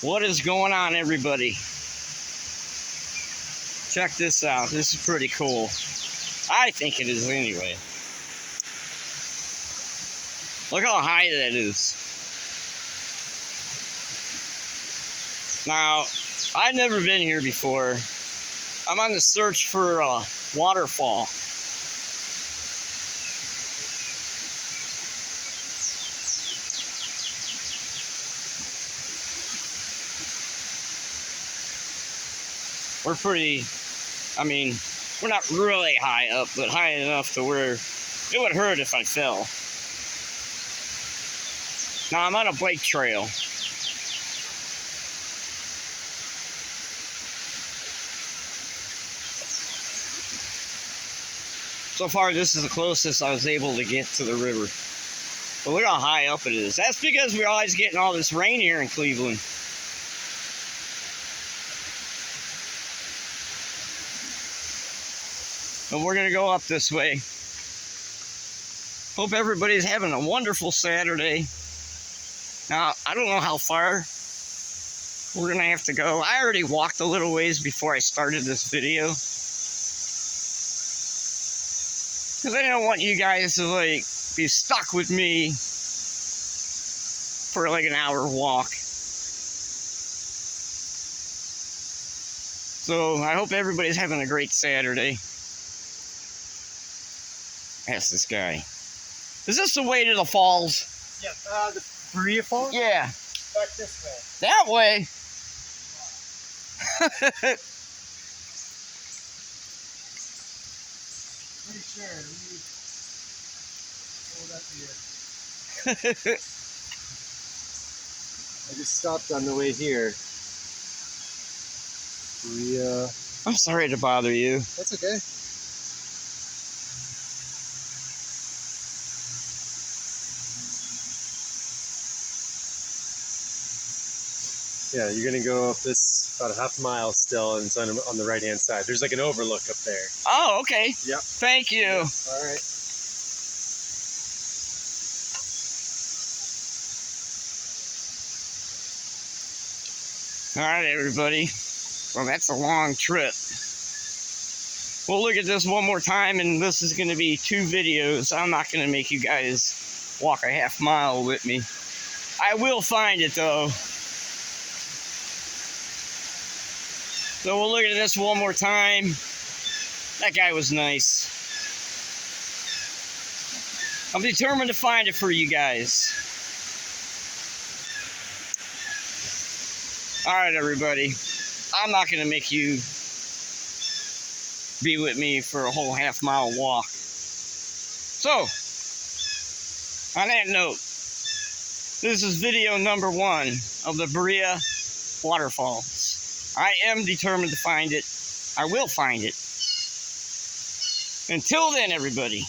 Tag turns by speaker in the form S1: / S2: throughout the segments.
S1: What is going on, everybody? Check this out. This is pretty cool. I think it is anyway. Look how high that is. Now, I've never been here before. I'm on the search for a waterfall. We're pretty, we're not really high up, but high enough to where it would hurt if I fell. Now I'm on a bike trail. So far, this is the closest I was able to get to the river. But look how high up it is. That's because we're always getting all this rain here in Cleveland. And we're going to go up this way. Hope everybody's having a wonderful Saturday. Now, I don't know how far we're going to have to go. I already walked a little ways before I started this video. Because I don't want you guys to, be stuck with me for, an hour walk. So, I hope everybody's having a great Saturday. Ask this guy. Is this the way to the falls?
S2: Yeah, the Berea Falls?
S1: Yeah.
S2: Back this way.
S1: That way?
S2: Pretty sure. Hold up here. I just stopped on the way here. Berea.
S1: I'm sorry to bother you.
S2: That's okay. Yeah, you're gonna go up this about a half mile still, and it's on the right hand side. There's an overlook up there.
S1: Oh, okay.
S2: Yep.
S1: Thank you.
S2: Yep. All right.
S1: All right, everybody. Well, that's a long trip. We'll look at this one more time, and this is going to be 2 videos. I'm not going to make you guys walk a half mile with me. I will find it, though. So we'll look at this one more time. That guy was nice. I'm determined to find it for you guys. All right, everybody. I'm not going to make you be with me for a whole half mile walk. So, on that note, this is video number 1 of the Berea Waterfalls. I am determined to find it. I will find it. Until then, everybody,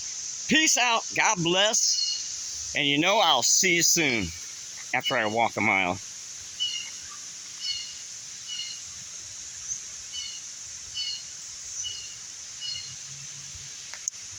S1: peace out, God bless, and I'll see you soon after I walk a mile.